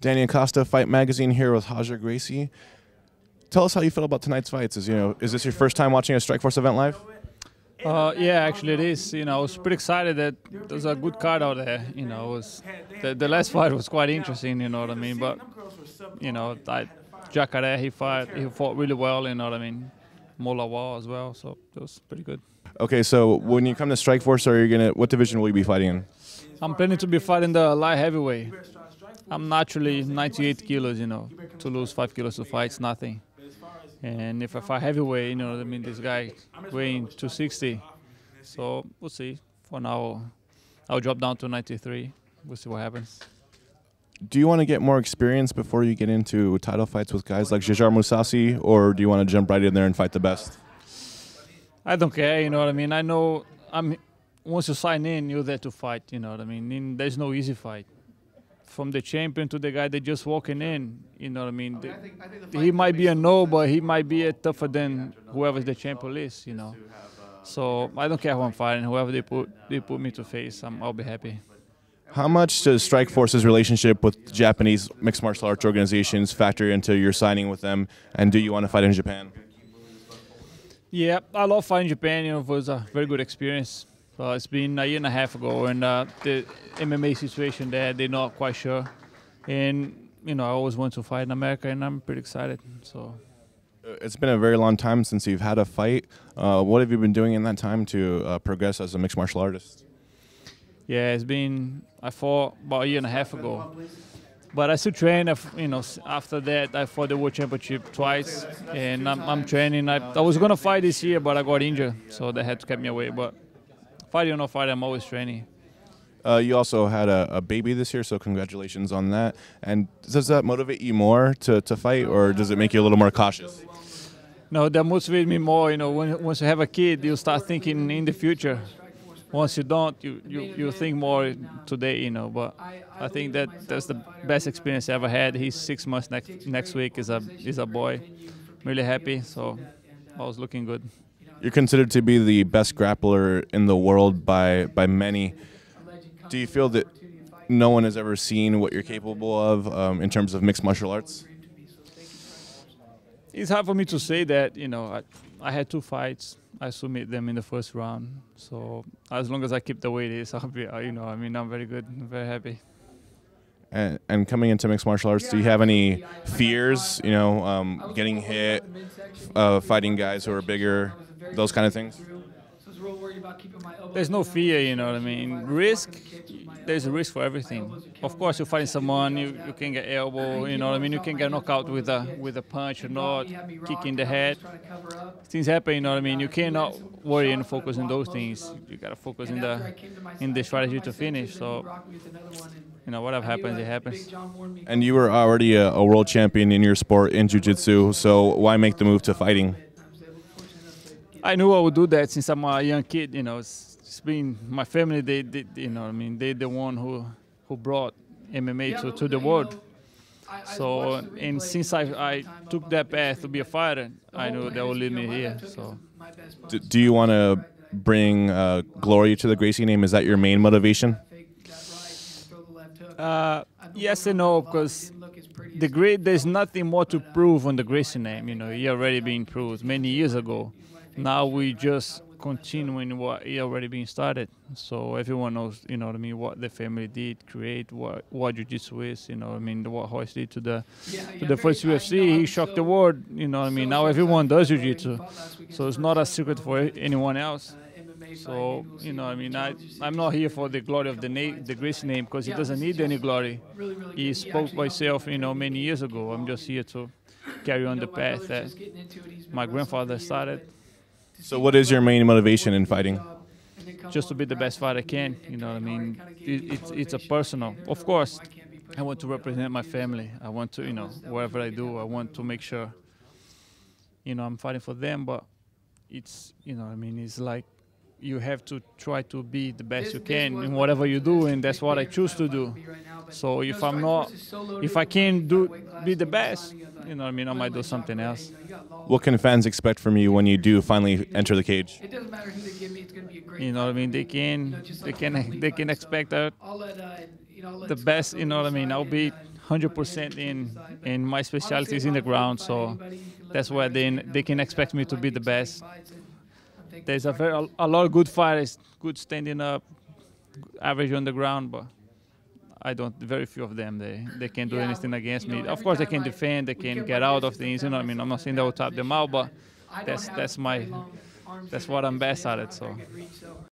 Danny Acosta, Fight Magazine, here with Roger Gracie. Tell us how you feel about tonight's fights. Is this your first time watching a Strikeforce event live? Yeah, actually it is. I was pretty excited that there's a good card out there. The last fight was quite interesting. You know what I mean? But Jacare, he fought really well. You know what I mean? Molawal as well. So it was pretty good. Okay, so when you come to Strikeforce, what division will you be fighting in? I'm planning to be fighting the light heavyweight. I'm naturally 98 kilos. To lose 5 kilos to fight is nothing. And if I fight heavyweight, this guy weighing 260. So we'll see. For now, I'll drop down to 93. We'll see what happens. Do you want to get more experience before you get into title fights with guys like Jajar Mousasi, or do you want to jump right in there and fight the best? I don't care, you know what I mean? I know once you sign in, you're there to fight, you know what I mean? There's no easy fight. From the champion to the guy that just walking in, you know what I mean? He might be a no, but he might be a tougher than whoever's the champion is, So I don't care who I'm fighting. Whoever they put me to face, I'll be happy. How much does Strikeforce's relationship with Japanese mixed martial arts organizations factor into your signing with them, and do you want to fight in Japan? Yeah, I love fighting Japan. It was a very good experience. It's been a year and a half ago, and the MMA situation there, they're not quite sure. And, I always want to fight in America, and I'm pretty excited. So, it's been a very long time since you've had a fight. What have you been doing in that time to progress as a mixed martial artist? Yeah, I fought about a year and a half ago. But I still train, after that I fought the World Championship twice, and I'm training. I was going to fight this year, but I got injured, so they had to keep me away. But fighting or no fighting, I'm always training. You also had a baby this year, so congratulations on that. And does that motivate you more to fight, or does it make you a little more cautious? No, that motivates me more. Once you have a kid, you start thinking in the future. Once you don't, you think more today, But I think that's the best experience I ever had. He's 6 months next week. Is a boy. Really happy. So I was looking good. You're considered to be the best grappler in the world by many. Do you feel that no one has ever seen what you're capable of in terms of mixed martial arts? It's hard for me to say that. I had 2 fights. I submit them in the first round. So as long as I keep the way it is, I'll be, I'm very good, I'm very happy. And coming into mixed martial arts, do you have any fears, getting hit, fighting guys who are bigger, those kind of things? There's no fear, Risk, there's a risk for everything. Of course, you're fighting someone, you can get elbow, You can get knocked out with a punch or not, kick in the head. Things happen, You cannot worry and focus on those things. You gotta focus in the strategy to finish. So, whatever happens, it happens. And you were already a world champion in your sport in jiu-jitsu, so why make the move to fighting? I knew I would do that since I'm a young kid. It's been my family. They're the one who brought MMA to the world. So, and since I took that path to be a fighter, I knew that would lead me here. So, do you want to bring glory to the Gracie name? Is that your main motivation? Yes and no, because there's nothing more to prove on the Gracie name. He already been proved many years ago. Now we just continuing what he already been started. So everyone knows, what the family did, create, what jiu-jitsu is, what Royce did to the first UFC. He shocked the world, Now everyone does jiu-jitsu. So it's not a secret for anyone else. So, I'm not here for the glory of the Gracie name, because he doesn't need any glory. He spoke by himself, many years ago. I'm just here to carry on the path that my grandfather started. So what is your main motivation in fighting? Just to be the best fighter I can, It's a personal. Of course, I want to represent my family. I want to, whatever I do, I want to make sure, I'm fighting for them, but it's, it's like you have to try to be the best you can in whatever you do, and that's what I choose to do. So if I can't be the best, I might do something else. What can fans expect from you when you do finally enter the cage? They can expect the best. You know what I mean? I'll be 100% in my specialties in the ground. So that's where they can expect me to be the best. There's a lot of good fighters, good standing up, average on the ground, but I don't. Very few of them. They can't do anything against me. Of course, they can defend. They can get out of things. You know what I mean? I'm not saying they will tap them out, but that's what I'm best at it. So.